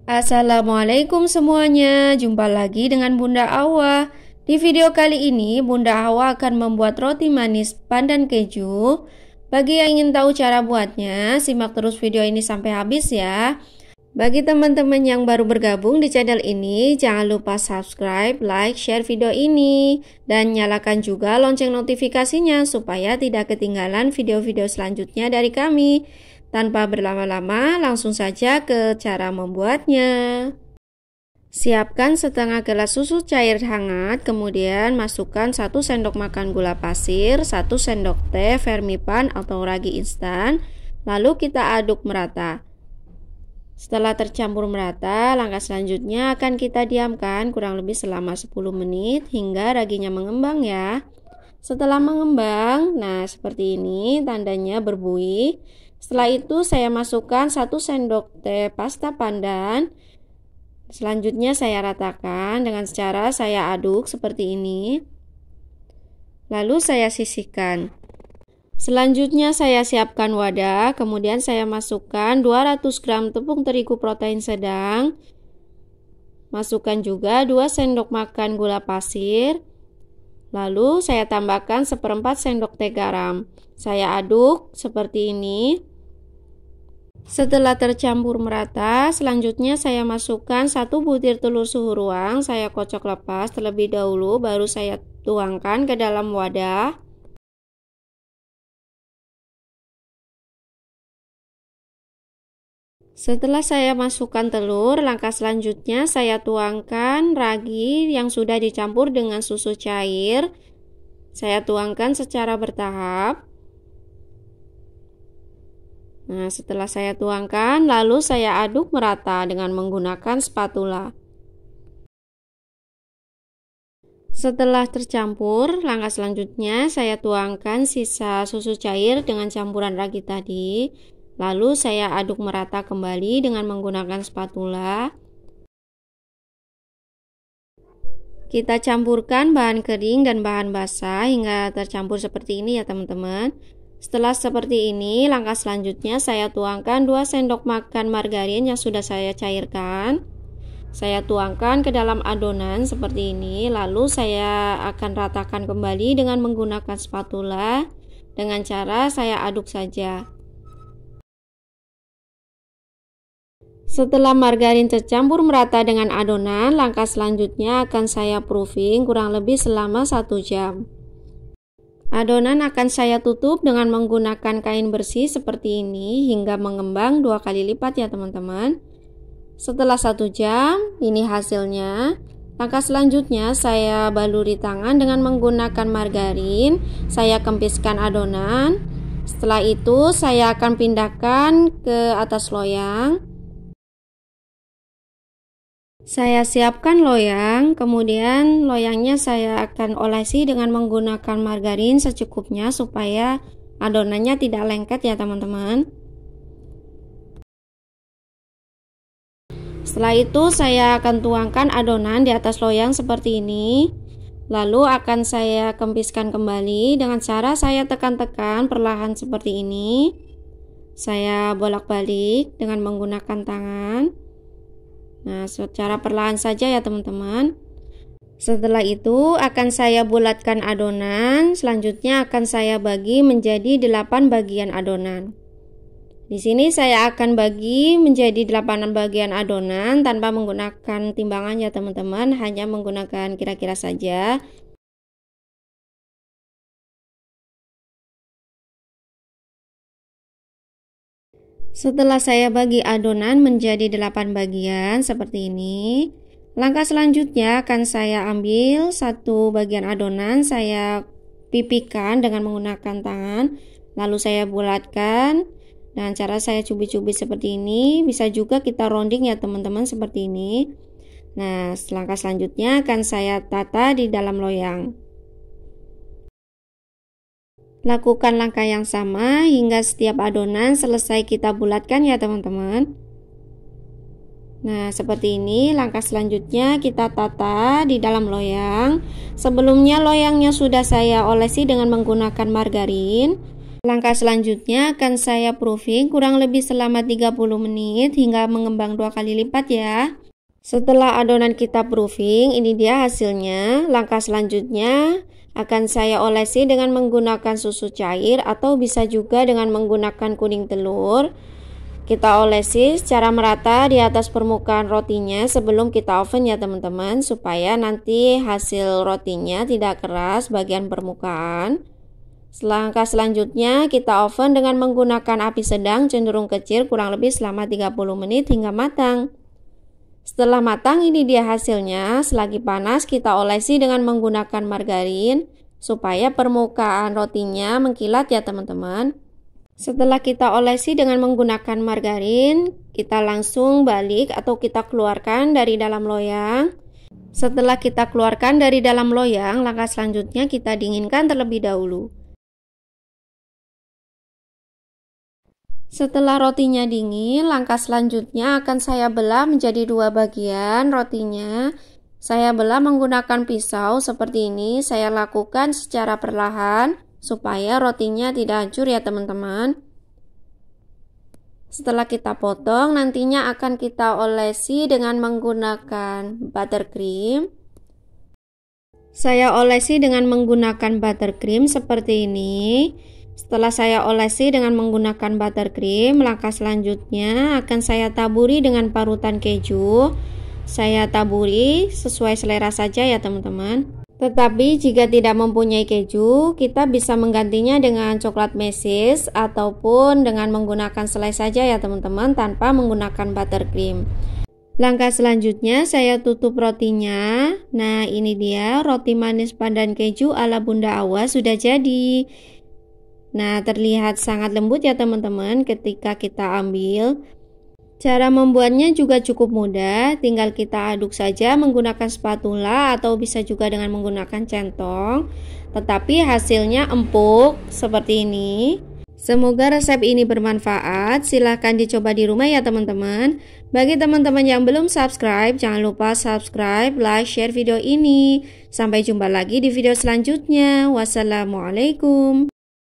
Assalamualaikum semuanya, jumpa lagi dengan Bunda Hawa. Di video kali ini, Bunda Hawa akan membuat roti manis pandan keju. Bagi yang ingin tahu cara buatnya, simak terus video ini sampai habis ya. Bagi teman-teman yang baru bergabung di channel ini, jangan lupa subscribe, like, share video ini. Dan nyalakan juga lonceng notifikasinya supaya tidak ketinggalan video-video selanjutnya dari kami. Tanpa berlama-lama, langsung saja ke cara membuatnya. Siapkan setengah gelas susu cair hangat, kemudian masukkan 1 sendok makan gula pasir, 1 sendok teh Fermipan atau ragi instan, lalu kita aduk merata. Setelah tercampur merata, langkah selanjutnya akan kita diamkan kurang lebih selama 10 menit hingga raginya mengembang ya. Setelah mengembang, nah seperti ini tandanya berbuih. Setelah itu saya masukkan 1 sendok teh pasta pandan. Selanjutnya saya ratakan dengan cara saya aduk seperti ini. Lalu saya sisihkan. Selanjutnya saya siapkan wadah, kemudian saya masukkan 200 gram tepung terigu protein sedang. Masukkan juga 2 sendok makan gula pasir. Lalu saya tambahkan 1/4 sendok teh garam. Saya aduk seperti ini. Setelah tercampur merata, selanjutnya saya masukkan 1 butir telur suhu ruang. Saya kocok lepas terlebih dahulu, baru saya tuangkan ke dalam wadah. Setelah saya masukkan telur, langkah selanjutnya saya tuangkan ragi yang sudah dicampur dengan susu cair. Saya tuangkan secara bertahap. Nah, setelah saya tuangkan, lalu saya aduk merata dengan menggunakan spatula. Setelah tercampur, langkah selanjutnya saya tuangkan sisa susu cair dengan campuran ragi tadi. Lalu saya aduk merata kembali dengan menggunakan spatula. Kita campurkan bahan kering dan bahan basah hingga tercampur seperti ini ya teman-teman. Setelah seperti ini, langkah selanjutnya saya tuangkan 2 sendok makan margarin yang sudah saya cairkan. Saya tuangkan ke dalam adonan seperti ini, lalu saya akan ratakan kembali dengan menggunakan spatula. Dengan cara saya aduk saja. Setelah margarin tercampur merata dengan adonan, langkah selanjutnya akan saya proofing kurang lebih selama 1 jam. Adonan akan saya tutup dengan menggunakan kain bersih seperti ini hingga mengembang 2 kali lipat ya teman-teman. Setelah 1 jam, ini hasilnya. Langkah selanjutnya saya baluri tangan dengan menggunakan margarin. Saya kempiskan adonan. Setelah itu saya akan pindahkan ke atas loyang. Saya siapkan loyang, kemudian loyangnya saya akan olesi dengan menggunakan margarin secukupnya supaya adonannya tidak lengket ya teman-teman. Setelah itu saya akan tuangkan adonan di atas loyang seperti ini. Lalu akan saya kempiskan kembali dengan cara saya tekan-tekan perlahan seperti ini. Saya bolak-balik dengan menggunakan tangan. Nah, secara perlahan saja ya teman-teman. Setelah itu akan saya bulatkan adonan, selanjutnya akan saya bagi menjadi 8 bagian adonan. Di sini saya akan bagi menjadi 8 bagian adonan tanpa menggunakan timbangan ya teman-teman, hanya menggunakan kira-kira saja. Setelah saya bagi adonan menjadi 8 bagian seperti ini, langkah selanjutnya akan saya ambil 1 bagian adonan, saya pipihkan dengan menggunakan tangan, lalu saya bulatkan dengan cara saya cubit-cubit seperti ini. Bisa juga kita rounding ya teman-teman seperti ini. Nah, langkah selanjutnya akan saya tata di dalam loyang. Lakukan langkah yang sama hingga setiap adonan selesai kita bulatkan ya teman-teman. Nah, seperti ini. Langkah selanjutnya kita tata di dalam loyang. Sebelumnya loyangnya sudah saya olesi dengan menggunakan margarin. Langkah selanjutnya akan saya proofing kurang lebih selama 30 menit hingga mengembang 2 kali lipat ya. Setelah adonan kita proofing, ini dia hasilnya. Langkah selanjutnya akan saya olesi dengan menggunakan susu cair atau bisa juga dengan menggunakan kuning telur. Kita olesi secara merata di atas permukaan rotinya sebelum kita oven ya teman-teman, supaya nanti hasil rotinya tidak keras bagian permukaan. Langkah selanjutnya kita oven dengan menggunakan api sedang cenderung kecil kurang lebih selama 30 menit hingga matang. Setelah matang, ini dia hasilnya. Selagi panas kita olesi dengan menggunakan margarin supaya permukaan rotinya mengkilat ya teman-teman. Setelah kita olesi dengan menggunakan margarin, kita langsung balik atau kita keluarkan dari dalam loyang. Setelah kita keluarkan dari dalam loyang, langkah selanjutnya kita dinginkan terlebih dahulu. Setelah rotinya dingin, langkah selanjutnya akan saya belah menjadi 2 bagian rotinya. Saya belah menggunakan pisau seperti ini. Saya lakukan secara perlahan supaya rotinya tidak hancur ya teman-teman. Setelah kita potong, nantinya akan kita olesi dengan menggunakan buttercream. Saya olesi dengan menggunakan buttercream seperti ini. Setelah saya olesi dengan menggunakan buttercream, langkah selanjutnya akan saya taburi dengan parutan keju. Saya taburi sesuai selera saja ya teman-teman. Tetapi jika tidak mempunyai keju, kita bisa menggantinya dengan coklat mesis ataupun dengan menggunakan selai saja ya teman-teman, tanpa menggunakan buttercream. Langkah selanjutnya saya tutup rotinya. Nah, ini dia roti manis pandan keju ala Bunda Awa sudah jadi. Nah, terlihat sangat lembut ya teman-teman ketika kita ambil. Cara membuatnya juga cukup mudah, tinggal kita aduk saja menggunakan spatula atau bisa juga dengan menggunakan centong. Tetapi hasilnya empuk seperti ini. Semoga resep ini bermanfaat. Silahkan dicoba di rumah ya teman-teman. Bagi teman-teman yang belum subscribe, jangan lupa subscribe, like, share video ini. Sampai jumpa lagi di video selanjutnya. Wassalamualaikum.